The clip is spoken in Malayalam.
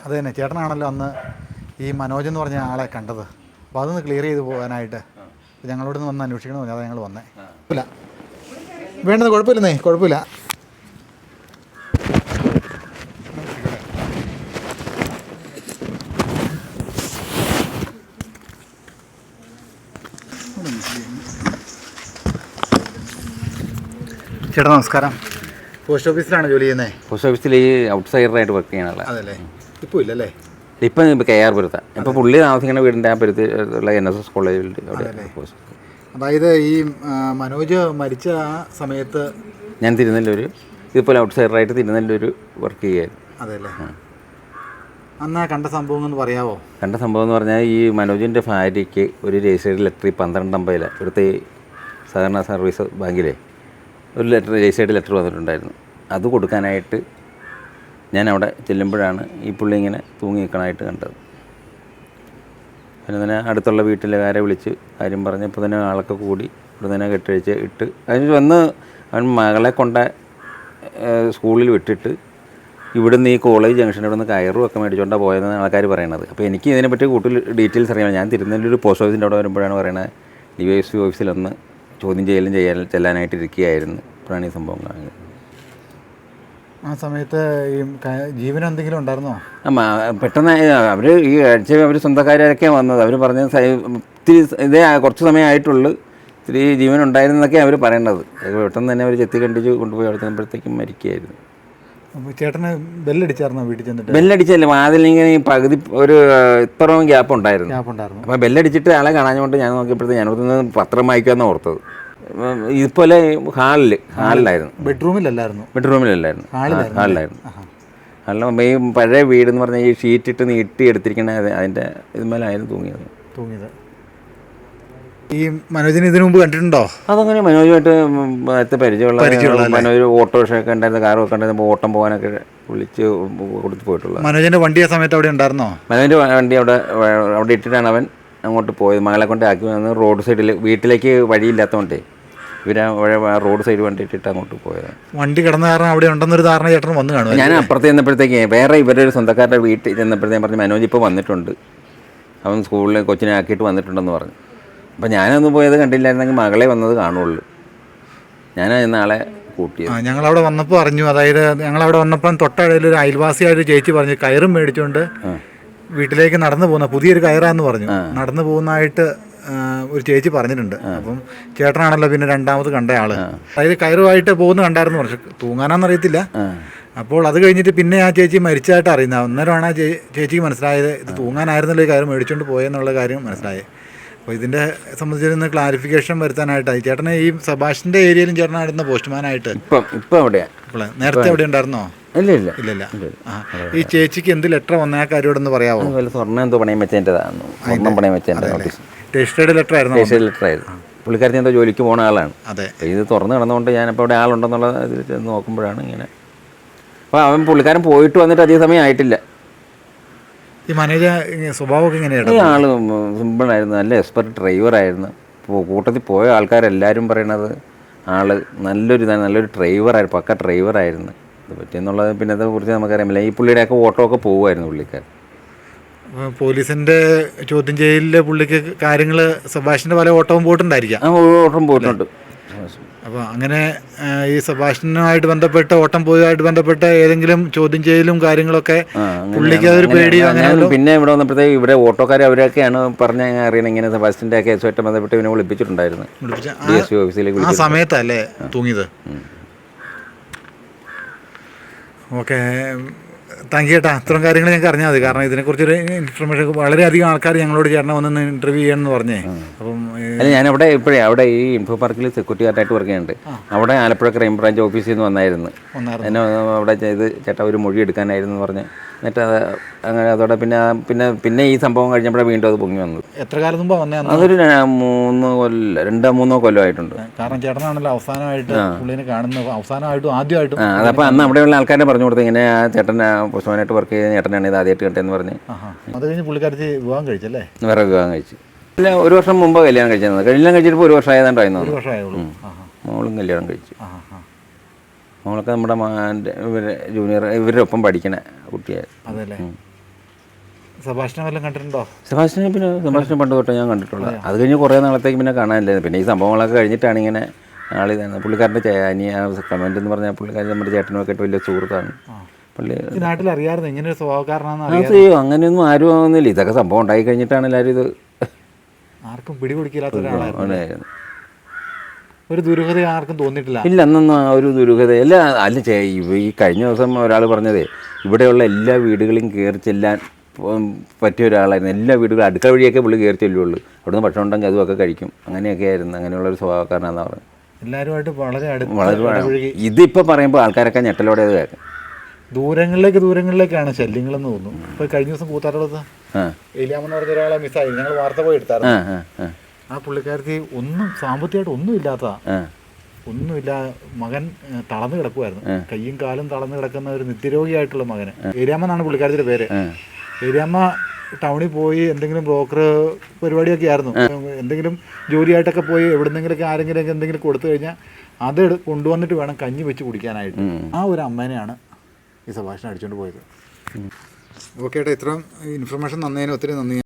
അത് തന്നെ ചേട്ടനാണല്ലോ അന്ന് ഈ മനോജ് എന്ന് പറഞ്ഞ ആളെ കണ്ടത്. അപ്പോൾ അതൊന്ന് ക്ലിയർ ചെയ്ത് പോകാനായിട്ട് ഞങ്ങളോട് വന്ന് അന്വേഷിക്കണമെന്ന് അതാണ് ഞങ്ങൾ വന്നേ. ഇല്ല വേണ്ടത് കുഴപ്പമില്ലെന്നേ, കുഴപ്പമില്ല. ചേട്ടാ നമസ്കാരം. പോസ്റ്റ് ഓഫീസിലാണ് ജോലി ചെയ്യുന്നത്? പോസ്റ്റ് ഓഫീസിൽ ഈ ഔട്ട് സൈഡറായിട്ട് വർക്ക് ചെയ്യാനുള്ള. അതല്ലേ, ഇപ്പോൾ ഇല്ലല്ലേ? ഇപ്പം KR പുരത്താണ്. ഇപ്പോൾ പുള്ളി താമസിക്കുന്ന വീടിൻ്റെ ആ പുരത്തുള്ള NSS കോളേജിൽ അവിടെ പോസ്റ്റ്. അതായത് ഈ മനോജ് മരിച്ച ആ സമയത്ത് ഞാൻ തിരുനെല്ലൂർ ഇതുപോലെ ഔട്ട് സൈഡറായിട്ട് തിരുനെല്ലൂർ വർക്ക് ചെയ്യായിരുന്നു. അതെല്ലേ. അന്ന് കണ്ട സംഭവം എന്ന് പറയാമോ? കണ്ട സംഭവം എന്ന് പറഞ്ഞാൽ ഈ മനോജിൻ്റെ ഭാര്യയ്ക്ക് ഒരു രജിസ്റ്റേർഡ് ലെറ്റർ 12 ഇവിടുത്തെ സഹകരണ സർവീസ് ബാങ്കിലെ ഒരു രജിസ്റ്റേർഡ് ലെറ്റർ വന്നിട്ടുണ്ടായിരുന്നു. അത് കൊടുക്കാനായിട്ട് ഞാൻ അവിടെ ചെല്ലുമ്പോഴാണ് ഈ പുള്ളി ഇങ്ങനെ തൂങ്ങി നിൽക്കണമായിട്ട് കണ്ടത്. പിന്നെ തന്നെ അടുത്തുള്ള വീട്ടിലുകാരെ വിളിച്ച് കാര്യം പറഞ്ഞപ്പോൾ തന്നെ ആളൊക്കെ കൂടി ഇവിടെ തന്നെ കെട്ടഴിച്ച് ഇട്ട് അതിന് വന്ന് അവൻ മകളെ കൊണ്ട് സ്കൂളിൽ വിട്ടിട്ട് ഇവിടുന്ന് ഈ കോളേജ് ജംഗ്ഷനിൽ ഇവിടുന്ന് കയറും ഒക്കെ മേടിച്ചുകൊണ്ടാണ് പോയതെന്ന് ആൾക്കാർ പറയണത്. അപ്പോൾ എനിക്ക് ഇതിനെപ്പറ്റി കൂടുതൽ ഡീറ്റെയിൽസ് അറിയാം. ഞാൻ തിരുനെല്ലൂർ പോസ്റ്റ് ഓഫീസിൻ്റെ അവിടെ വരുമ്പോഴാണ് പറയണത് DYSP ഓഫീസിലൊന്ന് ചോദ്യം ചെല്ലാനായിട്ട് ഇരിക്കുകയായിരുന്നു. ഇപ്പോഴാണ് ഈ സംഭവം കാണുന്നത്. ആ സമയത്ത് ഈ ജീവൻ എന്തെങ്കിലും ഉണ്ടായിരുന്നോ? പെട്ടെന്ന് അവർ ഈ ആഴ്ച അവർ സ്വന്തക്കാരൊക്കെ വന്നത്. അവർ പറഞ്ഞത് ഇത്തിരി ഇതേ കുറച്ച് സമയമായിട്ടുള്ളൂ, ഇത്തിരി ജീവൻ ഉണ്ടായിരുന്നതൊക്കെയാണ് അവർ പറയേണ്ടത്. പെട്ടെന്ന് തന്നെ അവർ ചെത്തി കണ്ടിച്ച് കൊണ്ടുപോയി അവിടെ ചെന്നപ്പോഴത്തേക്കും മരിക്കുകയായിരുന്നു. ചേട്ടന് ബെല്ലടിച്ചായിരുന്നോ വീട്ടിൽ ചെന്നിട്ട്? ബെല്ലടിച്ചല്ലേ, വാതിലിങ്ങനെ പകുതി ഒരു ഇത്രയും ഗ്യാപ്പ് ഉണ്ടായിരുന്നു. അപ്പോൾ ബെല്ലടിച്ചിട്ട് ആളെ കാണാഞ്ഞുകൊണ്ട് ഞാൻ നോക്കിയപ്പോഴത്തേക്ക് ഞാനൊന്ന് പത്രം വായിക്കാമെന്ന് ഓർത്തത്. ഇതുപോലെ ഹാളിലായിരുന്നു. ബെഡ്റൂമിലല്ലായിരുന്നു? ഹാളിലായിരുന്നു. ഹാളിൽ ഈ പഴയ വീടെന്ന് പറഞ്ഞാൽ ഈ ഷീറ്റിട്ട് നീട്ടി എടുത്തിരിക്കണ അതിൻ്റെ ഇതുമേലായിരുന്നു തൂങ്ങിയത്. ഈ മനോജിനെ ഇതിനു മുമ്പ് കണ്ടിട്ടുണ്ടോ? അതങ്ങനെ മനോജുമായിട്ട് നേരത്തെ പരിചയമുള്ള മനോജ് ഓട്ടോറിക്ഷയൊക്കെ ഉണ്ടായിരുന്ന, കാറൊക്കെ ഉണ്ടായിരുന്ന ഓട്ടം പോകാനൊക്കെ വിളിച്ച് കൊടുത്ത് പോയിട്ടുള്ളത്. മനോജിൻ്റെ വണ്ടി ആ സമയത്ത് അവിടെ ഉണ്ടായിരുന്നോ? മനോജിൻ്റെ വണ്ടി അവിടെ ഇട്ടിട്ടാണ് അവൻ അങ്ങോട്ട് പോയത്. മകളെ കൊണ്ട് ആക്കി വന്ന് റോഡ് സൈഡിൽ, വീട്ടിലേക്ക് വഴിയില്ലാത്തതുകൊണ്ടേ റോഡ് സൈഡ് വണ്ടി ഇട്ടിട്ട് അങ്ങോട്ട് പോയത്. വണ്ടി കിടന്ന കാരണം അവിടെ ഉണ്ടെന്നൊരു ധാരണ ചേട്ടൻ വന്ന് കാണും. ഞാൻ അപ്പുറത്ത് ചെന്നപ്പോഴത്തേക്ക് വേറെ ഇവരൊരു സ്വന്തക്കാരുടെ വീട്ടിൽ ചെന്നപ്പോഴത്തേക്കും പറഞ്ഞു മനോജ് ഇപ്പോൾ വന്നിട്ടുണ്ട്, അവൻ സ്കൂളിൽ കൊച്ചിനെ ആക്കിയിട്ട് വന്നിട്ടുണ്ടെന്ന് പറഞ്ഞു. അപ്പോൾ ഞാനൊന്ന് പോയത് കണ്ടില്ലായിരുന്നെങ്കിൽ മകളെ വന്നത് കാണുള്ളൂ. ഞാൻ നാളെ കൂട്ടിയത്. ഞങ്ങളവിടെ വന്നപ്പോൾ അറിഞ്ഞു. അതായത് ഞങ്ങളവിടെ വന്നപ്പം തൊട്ടടയിൽ ഒരു അയൽവാസിയായിട്ട് ചേച്ചി പറഞ്ഞു കയറും മേടിച്ചുകൊണ്ട് വീട്ടിലേക്ക് നടന്നു പോകുന്ന പുതിയൊരു കയറാന്ന് പറഞ്ഞു. നടന്നു പോകുന്നതായിട്ട് ഒരു ചേച്ചി പറഞ്ഞിട്ടുണ്ട്. അപ്പം ചേട്ടനാണല്ലോ പിന്നെ രണ്ടാമത് കണ്ട ആള്. അതായത് കയറുമായിട്ട് പോകുന്ന കണ്ടായിരുന്നു. പറഞ്ഞു തൂങ്ങാനാന്നറിയത്തില്ല. അപ്പോൾ അത് കഴിഞ്ഞിട്ട് പിന്നെ ആ ചേച്ചി മരിച്ചതായിട്ട് അറിയുന്നത്. അന്നേരമാണ് ആ ചേച്ചിക്ക് മനസ്സിലായത് ഇത് തൂങ്ങാനായിരുന്നല്ലോ ഈ കയറ് മേടിച്ചുകൊണ്ട് പോയെന്നുള്ള കാര്യം മനസ്സിലായത്. അപ്പോൾ ഇതിൻ്റെ സംബന്ധിച്ചിരുന്ന ക്ലാരിഫിക്കേഷൻ വരുത്താനായിട്ടായി. ചേട്ടനെ ഈ സബാഷിൻ്റെ ഏരിയയിലും ചേട്ടനായിരുന്ന പോസ്റ്റ്മാനായിട്ട് ഇപ്പം എവിടെയാണ്? നേരത്തെ എവിടെ ഉണ്ടായിരുന്നോ? ഇല്ല. ഈ ചേച്ചിക്ക് എന്ത് ലെറ്റർ വന്ന ആ കാര്യമോടൊന്ന് പറയാമോ? സ്വർണ്ണം എന്തോ പണയം വെച്ചതിൻ്റെതാണ്. രജിസ്റ്റേർഡ് ലെറ്റർ ആയിരുന്നു. പുള്ളിക്കാരത്തി എന്തോ ജോലിക്ക് പോകുന്ന ആളാണ്. അതെ. ഇത് തുറന്ന് കിടന്നുകൊണ്ട് ഞാനിപ്പോൾ അവിടെ ആളുണ്ടെന്നുള്ള ഇതിൽ നോക്കുമ്പോഴാണ് ഇങ്ങനെ. അപ്പോൾ അവൻ പുള്ളിക്കാരൻ പോയിട്ട് വന്നിട്ട് അധിക സമയം ആയിട്ടില്ല. ഈ മാനേജർ സ്വഭാവമൊക്കെ എങ്ങനെയാണ്? ഈ ആൾ സിമ്പിളായിരുന്നു, നല്ല എക്സ്പെർട്ട് ഡ്രൈവറായിരുന്നു. കൂട്ടത്തിൽ പോയ ആൾക്കാരെല്ലാവരും പറയണത് ആൾ നല്ലൊരു ഡ്രൈവറായിരുന്നു, പക്ക ഡ്രൈവറായിരുന്നു. ഇത് പറ്റിയെന്നുള്ളത് പിന്നെ അതേക്കുറിച്ച് നമുക്കറിയാമില്ല. ഈ പുള്ളിയുടെയൊക്കെ ഓട്ടോ ഒക്കെ പോകുമായിരുന്നു പുള്ളിക്കാരൻ. പോലീസിൻ്റെ ചോദ്യം ചെയ്യലിൽ പുള്ളിക്ക് കാര്യങ്ങൾ സബാഷിൻ്റെ പല ഓട്ടവും പോയിട്ടുണ്ടായിരിക്കാം. ഓട്ടം പോയിട്ടുണ്ട്. അപ്പോൾ അങ്ങനെ ഈ സബാഷിനുമായിട്ട് ബന്ധപ്പെട്ട് ഓട്ടം പോയതുമായിട്ട് ബന്ധപ്പെട്ട് ഏതെങ്കിലും ചോദ്യം ചെയ്യലും കാര്യങ്ങളൊക്കെ പുള്ളിക്ക് അതൊരു പേടിയോ അങ്ങനെ? പിന്നെ ഇവിടെ വന്നപ്പോഴത്തേക്ക് ഇവിടെ ഓട്ടോക്കാർ അവരൊക്കെയാണ് പറഞ്ഞ അറിയണം ഇങ്ങനെ സബാഷിൻ്റെ കേസുമായിട്ട് ബന്ധപ്പെട്ട് ഇവനെ വിളിപ്പിച്ചിട്ടുണ്ടായിരുന്നു. DSP ഓഫീസിലേക്ക് ആ സമയത്തല്ലേ തൂങ്ങിയത്? ഓക്കെ, താങ്ക് യു ചേട്ടാ. അത്തരം കാര്യങ്ങൾ ഞങ്ങൾക്ക് അറിഞ്ഞാൽ മതി. കാരണം ഇതിനെക്കുറിച്ചൊരു ഇൻഫർമേഷൻ വളരെയധികം ആൾക്കാർ ഞങ്ങളോട് ചേട്ടനെ വന്നൊന്ന് ഇൻ്റർവ്യൂ ചെയ്യണമെന്ന് പറഞ്ഞേ. അപ്പം ഞാനവിടെ അവിടെ ഈ ഇൻഫോ പാർക്കിൽ സെക്യൂരിറ്റി ഗാർഡായിട്ട് വർക്ക് ചെയ്യുന്നുണ്ട്. അവിടെ ആലപ്പുഴ ക്രൈം ബ്രാഞ്ച് ഓഫീസിൽ നിന്ന് വന്നായിരുന്നു. എന്നെ അവിടെ ചെയ്ത് ചേട്ടാ ഒരു മൊഴി എടുക്കാനായിരുന്നു എന്ന് പറഞ്ഞ് എന്നിട്ട് അങ്ങനെ അതോടെ പിന്നെ ഈ സംഭവം കഴിഞ്ഞപ്പോഴേ വീണ്ടും അത് പൊങ്ങി വന്നത്. എത്ര കാലം മുമ്പ് വന്നേ? അതൊരു 2-3 കൊല്ലമായിട്ടുണ്ട്. കാരണം ചേട്ടനാണല്ലോ അവസാനമായിട്ട് പുള്ളിനെ കാണുന്നത്, അവസാനമായിട്ടും ആദ്യമായിട്ടും. അതപ്പോൾ അന്ന് അവിടെയുള്ള ആൾക്കാരെ പറഞ്ഞു കൊടുത്തു ഇങ്ങനെ ആ ചേട്ടൻ പോസ്റ്റ്മാനായിട്ട് വർക്ക് ചെയ്യുന്ന ചേട്ടനാണ് ഇത് ആദ്യമായിട്ട് കണ്ടതെന്ന് പറഞ്ഞ്. അത് കഴിഞ്ഞ് പുള്ളിക്കാരത്തി വിവാഹം കഴിച്ചല്ലേ? വേറെ വിവാഹം കഴിച്ചു. ഇല്ല, 1 വർഷം മുമ്പ് കല്യാണം കഴിച്ചത്. കല്യാണം കഴിച്ചിട്ട് 1 വർഷം ആയതുകൊണ്ടായിരുന്നു. 1 വർഷമായുള്ളൂ. മോളും കല്യാണം കഴിച്ചു. മോളൊക്കെ നമ്മുടെ ഇവരെ ജൂനിയർ ഇവരുടെ ഒപ്പം പഠിക്കണ കുട്ടിയായിരുന്നു. അതല്ലേ. സെബാസ്റ്റ്യൻ വല്ലതും കണ്ടിട്ടുണ്ടോ? സെബാസ്റ്റ്യൻ പണ്ട് തൊട്ട് ഞാൻ കണ്ടിട്ടുള്ളത്. അത് കഴിഞ്ഞ് കുറേ നാളത്തേക്ക് പിന്നെ കാണാനില്ലായിരുന്നു. പിന്നെ ഈ സംഭവങ്ങളൊക്കെ കഴിഞ്ഞിട്ടാണ് ഇങ്ങനെ ആളിതാണ്. പുള്ളിക്കാരൻ്റെ അനിയ കമൻ്റ് എന്ന് പറഞ്ഞാൽ പുള്ളിക്കാരൻ നമ്മുടെ ചേട്ടനുമൊക്കെ ആയിട്ട് വലിയ സുഹൃത്താണ് പുള്ളി. ഈ നാട്ടിൽ അറിയാമായിരുന്നു ഇങ്ങനെ ഒരു സ്വഭാവക്കാരനാണെന്ന് അത് അറിയാം. അങ്ങനെയൊന്നും ആരും ആവുന്നില്ല. ഇതൊക്കെ സംഭവം ഉണ്ടായി കഴിഞ്ഞിട്ടാണ് എല്ലാവരും ഇത് ആർക്കും പിടികൊടുക്കില്ലാത്ത ഒരാളായിരുന്നു. ഒരു ദുരൂഹത ആർക്കും തോന്നിയിട്ടില്ല. ഇല്ല, അന്നൊന്നും ആ ഒരു ദുരൂഹത അല്ല. ഈ കഴിഞ്ഞ ദിവസം ഒരാൾ പറഞ്ഞതേ ഇവിടെയുള്ള എല്ലാ വീടുകളും കയറി ചെല്ലാൻ പറ്റിയ ഒരാളായിരുന്നു. എല്ലാ വീടുകളും അടുക്കള വഴിയൊക്കെ പുള്ളി കയറി ചെല്ലുള്ളൂ. അവിടുന്ന് ഭക്ഷണം ഉണ്ടെങ്കിൽ അതുമൊക്കെ കഴിക്കും. അങ്ങനെയൊക്കെ ആയിരുന്നു. അങ്ങനെയുള്ളൊരു സ്വഭാവക്കാരനാണെന്ന് പറഞ്ഞു. എല്ലാവരുമായിട്ട് വളരെ ഇതിപ്പോൾ പറയുമ്പോൾ ആൾക്കാരൊക്കെ ഞെട്ടലോടെ അത് കേൾക്കും. ദൂരങ്ങളിലേക്കാണ് ശല്യങ്ങളെന്ന് തോന്നുന്നു. ഇപ്പോൾ കഴിഞ്ഞ ദിവസം കൂത്താട്ടടുത്ത് ഏലിയാമെന്ന് പറഞ്ഞ ഒരാളെ മിസ്സായി. ഞങ്ങൾ വാർത്ത പോയി എടുത്തായിരുന്നു. ആ പുള്ളിക്കാരത്തി ഒന്നും സാമ്പത്തികമായിട്ട് ഒന്നുമില്ല. മകൻ തളർന്നു കിടക്കുമായിരുന്നു. കയ്യും കാലും തളർന്നു കിടക്കുന്ന ഒരു നിത്യരോഗിയായിട്ടുള്ള മകന്. ഏലിയാമ്മ എന്നാണ് പുള്ളിക്കാരത്തിൻ്റെ പേര്. ഏലിയാമ്മ ടൗണിൽ പോയി എന്തെങ്കിലും ബ്രോക്കർ പരിപാടിയൊക്കെ ആയിരുന്നു. എന്തെങ്കിലും ജോലിയായിട്ടൊക്കെ പോയി എവിടെന്നെങ്കിലൊക്കെ ആരെങ്കിലുമൊക്കെ എന്തെങ്കിലും കൊടുത്തു കഴിഞ്ഞാൽ അത് കൊണ്ടുവന്നിട്ട് വേണം കഞ്ഞി വെച്ച് കുടിക്കാനായിട്ട്. ആ ഒരു അമ്മേനെയാണ് ഈ സെബാസ്റ്റ്യൻ അടിച്ചുകൊണ്ട് പോയത്. ഓക്കെ ഏട്ടാ, ഇത്രയും ഇൻഫർമേഷൻ തന്നതിന് ഒത്തിരി നന്ദി.